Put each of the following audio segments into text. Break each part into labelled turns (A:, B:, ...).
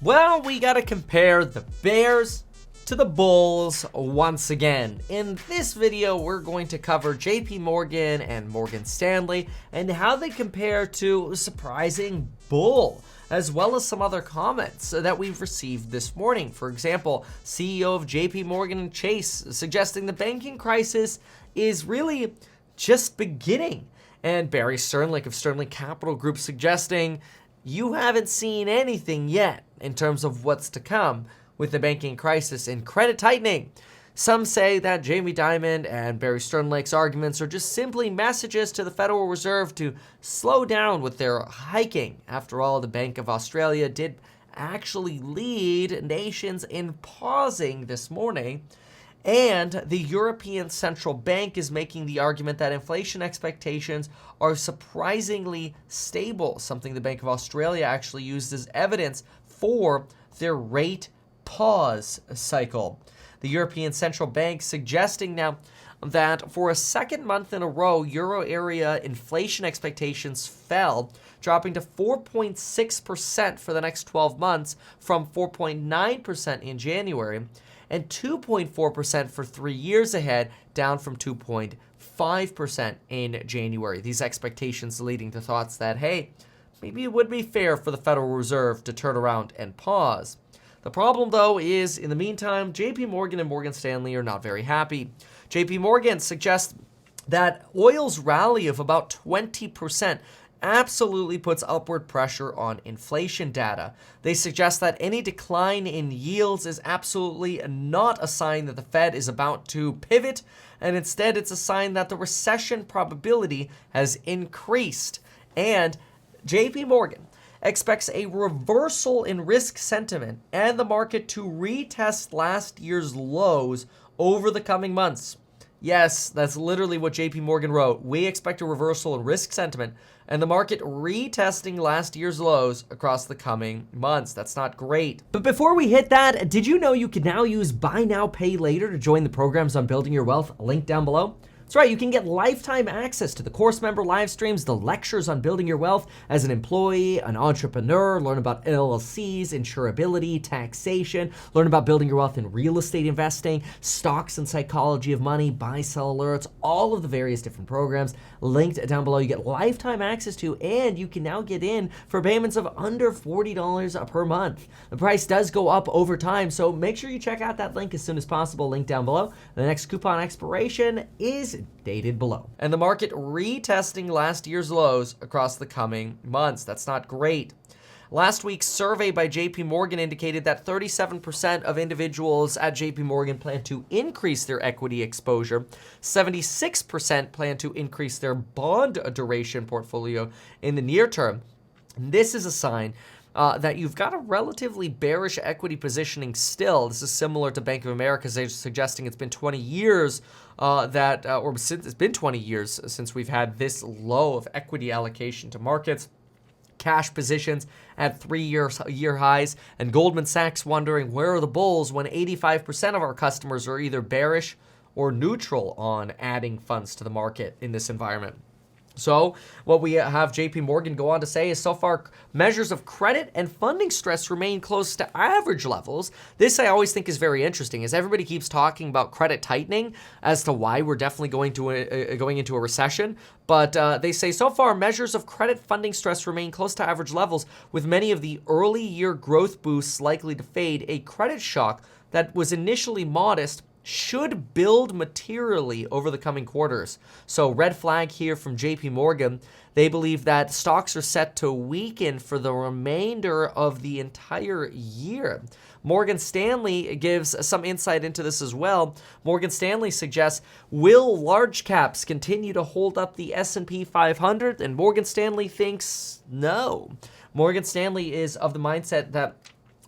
A: Well, we gotta compare the Bears to the Bulls once again. In this video, we're going to cover JP Morgan and Morgan Stanley and how they compare to a surprising bull, as well as some other comments that we've received this morning. For example, CEO of JP Morgan and Chase suggesting the banking crisis is really just beginning. And Barry Sternlicht of Sternlicht Capital Group suggesting you haven't seen anything yet in terms of what's to come with the banking crisis and credit tightening. Some say that Jamie Dimon and Barry Sternlicht's arguments are just simply messages to the Federal Reserve to slow down with their hiking. After all, the Bank of Australia did actually lead nations in pausing this morning. And the European Central Bank is making the argument that inflation expectations are surprisingly stable, something the Bank of Australia actually used as evidence for their rate pause cycle. The European Central Bank suggesting now that for a second month in a row, Euro area inflation expectations fell, dropping to 4.6% for the next 12 months from 4.9% in January, and 2.4% for 3 years ahead, down from 2.5% in January. These expectations leading to thoughts that, hey, maybe it would be fair for the Federal Reserve to turn around and pause. The problem, though, is in the meantime, JP Morgan and Morgan Stanley are not very happy. JP Morgan suggests that oil's rally of about 20% absolutely puts upward pressure on inflation data. They suggest that any decline in yields is absolutely not a sign that the Fed is about to pivot, and instead it's a sign that the recession probability has increased. And JP Morgan expects a reversal in risk sentiment and the market to retest last year's lows over the coming months. Yes, that's literally what JP Morgan wrote. We expect a reversal in risk sentiment and the market retesting last year's lows across the coming months. That's not great. But before we hit that, did you know you can now use Buy Now, Pay Later to join the programs on Building Your Wealth? Link down below. That's right, you can get lifetime access to the course member live streams, the lectures on building your wealth as an employee, an entrepreneur, learn about LLCs, insurability, taxation, learn about building your wealth in real estate investing, stocks and psychology of money, buy-sell alerts, all of the various different programs linked down below. You get lifetime access to, and you can now get in for payments of under $40 per month. The price does go up over time, so make sure you check out that link as soon as possible, link down below. The next coupon expiration is dated below. And the market retesting last year's lows across the coming months. That's not great. Last week's survey by JP Morgan indicated that 37% of individuals at JP Morgan plan to increase their equity exposure. 76% plan to increase their bond duration portfolio in the near term. This is a sign that you've got a relatively bearish equity positioning still. This is similar to Bank of America suggesting it's been 20 years it's been 20 years since we've had this low of equity allocation to markets. Cash positions at 3-year highs, and Goldman Sachs wondering where are the bulls when 85% of our customers are either bearish or neutral on adding funds to the market in this environment. So what we have JP Morgan go on to say is so far measures of credit and funding stress remain close to average levels. This I always think is very interesting as everybody keeps talking about credit tightening as to why we're definitely going into a recession. But they say so far measures of credit funding stress remain close to average levels with many of the early year growth boosts likely to fade. A credit shock that was initially modest should build materially over the coming quarters. So red flag here from JP Morgan. They believe that stocks are set to weaken for the remainder of the entire year. Morgan Stanley gives some insight into this as well. Morgan Stanley suggests, will large caps continue to hold up the S&P 500? And Morgan Stanley thinks no. Morgan Stanley is of the mindset that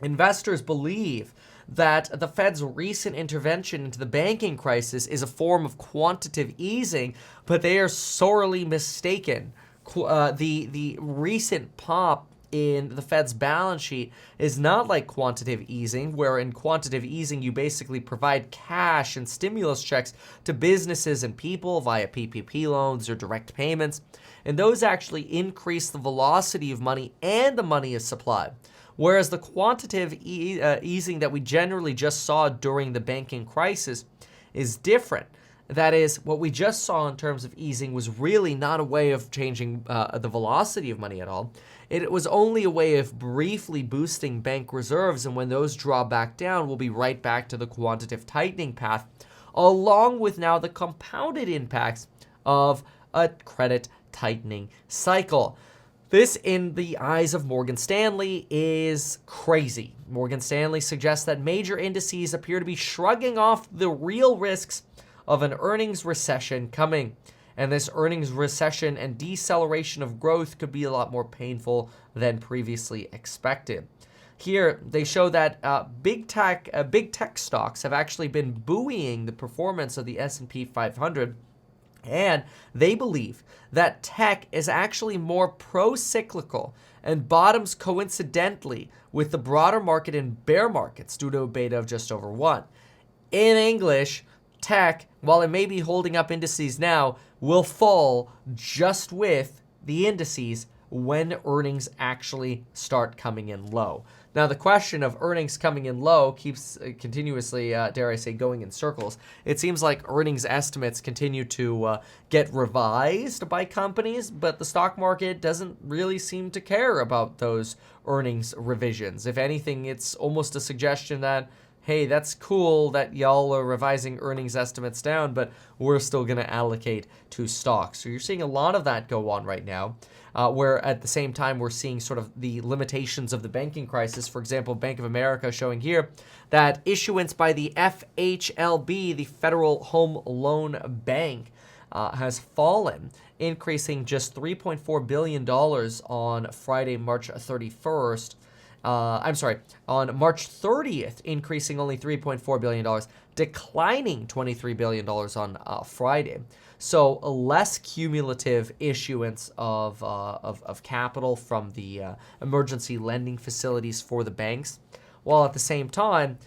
A: investors believe that the Fed's recent intervention into the banking crisis is a form of quantitative easing, but they are sorely mistaken. The recent pop in the Fed's balance sheet is not like quantitative easing, where in quantitative easing you basically provide cash and stimulus checks to businesses and people via PPP loans or direct payments, and those actually increase the velocity of money and the money supply. Whereas the quantitative easing that we generally just saw during the banking crisis is different. That is, what we just saw in terms of easing was really not a way of changing the velocity of money at all. It was only a way of briefly boosting bank reserves, and when those draw back down, we'll be right back to the quantitative tightening path, along with now the compounded impacts of a credit tightening cycle. This, in the eyes of Morgan Stanley, is crazy. Morgan Stanley suggests that major indices appear to be shrugging off the real risks of an earnings recession coming. And this earnings recession and deceleration of growth could be a lot more painful than previously expected. Here, they show that big tech stocks have actually been buoying the performance of the S&P 500, and they believe that tech is actually more pro-cyclical and bottoms coincidentally with the broader market in bear markets due to a beta of just over 1. In English, tech, while it may be holding up indices now, will fall just with the indices when earnings actually start coming in low. Now, the question of earnings coming in low keeps continuously, dare I say, going in circles. It seems like earnings estimates continue to get revised by companies, but the stock market doesn't really seem to care about those earnings revisions. If anything, it's almost a suggestion that, hey, that's cool that y'all are revising earnings estimates down, but we're still going to allocate to stocks. So you're seeing a lot of that go on right now, where at the same time we're seeing sort of the limitations of the banking crisis. For example, Bank of America showing here that issuance by the FHLB, the Federal Home Loan Bank, has fallen, increasing just $3.4 billion on Friday, March 31st. On March 30th, increasing only $3.4 billion, declining $23 billion on Friday. So a less cumulative issuance of capital from the emergency lending facilities for the banks, while at the same time,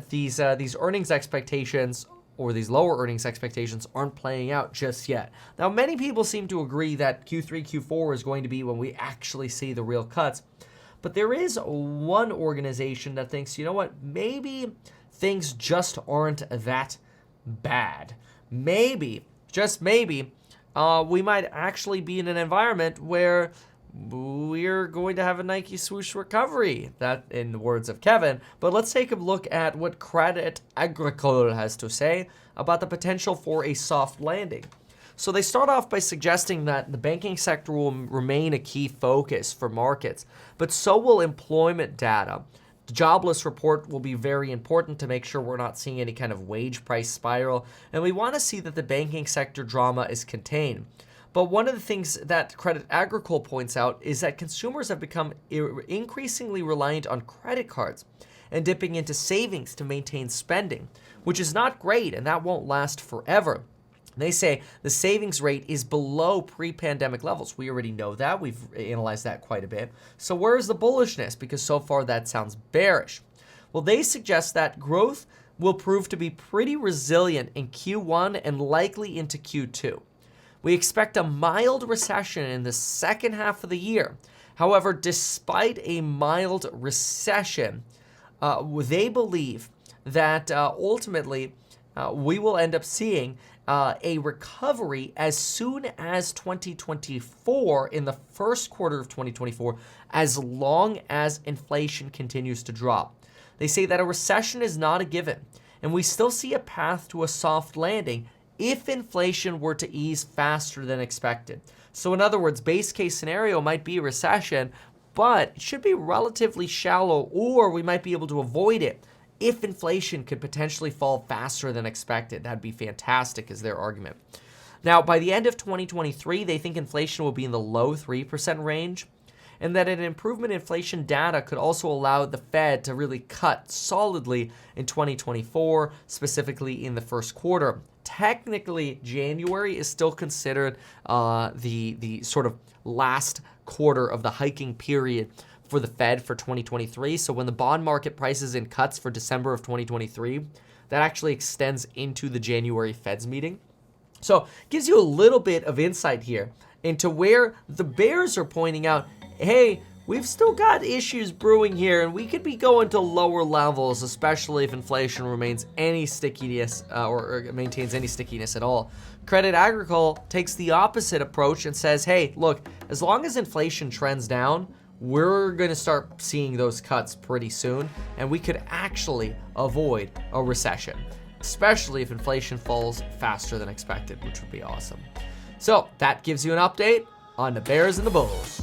A: these earnings expectations or these lower earnings expectations aren't playing out just yet. Now, many people seem to agree that Q3, Q4 is going to be when we actually see the real cuts. But there is one organization that thinks, you know what, maybe things just aren't that bad. Maybe, just maybe, we might actually be in an environment where we're going to have a Nike swoosh recovery, that in the words of Kevin. But let's take a look at what Crédit Agricole has to say about the potential for a soft landing. So they start off by suggesting that the banking sector will remain a key focus for markets, but so will employment data. The jobless report will be very important to make sure we're not seeing any kind of wage price spiral, and we want to see that the banking sector drama is contained. But one of the things that Crédit Agricole points out is that consumers have become increasingly reliant on credit cards and dipping into savings to maintain spending, which is not great, and that won't last forever. They say the savings rate is below pre-pandemic levels. We already know that. We've analyzed that quite a bit. So where is the bullishness? Because so far that sounds bearish. Well, they suggest that growth will prove to be pretty resilient in Q1 and likely into Q2. We expect a mild recession in the second half of the year. However, despite a mild recession, they believe that ultimately we will end up seeing a recovery as soon as 2024, in the first quarter of 2024, as long as inflation continues to drop. They say that a recession is not a given, and we still see a path to a soft landing if inflation were to ease faster than expected. So in other words, base case scenario might be a recession, but it should be relatively shallow, or we might be able to avoid it if inflation could potentially fall faster than expected. That'd be fantastic, is their argument. Now, by the end of 2023, they think inflation will be in the low 3% range, and that an improvement in inflation data could also allow the Fed to really cut solidly in 2024, specifically in the first quarter. Technically, January is still considered the sort of last quarter of the hiking period for the Fed for 2023. So when the bond market prices in cuts for December of 2023, that actually extends into the January Fed's meeting. So it gives you a little bit of insight here into where the bears are pointing out, hey, we've still got issues brewing here, and we could be going to lower levels, especially if inflation remains any stickiness or maintains any stickiness at all. Credit Agricole takes the opposite approach and says, hey, look, as long as inflation trends down, we're going to start seeing those cuts pretty soon, and we could actually avoid a recession, especially if inflation falls faster than expected, which would be awesome. So that gives you an update on the Bears and the Bulls.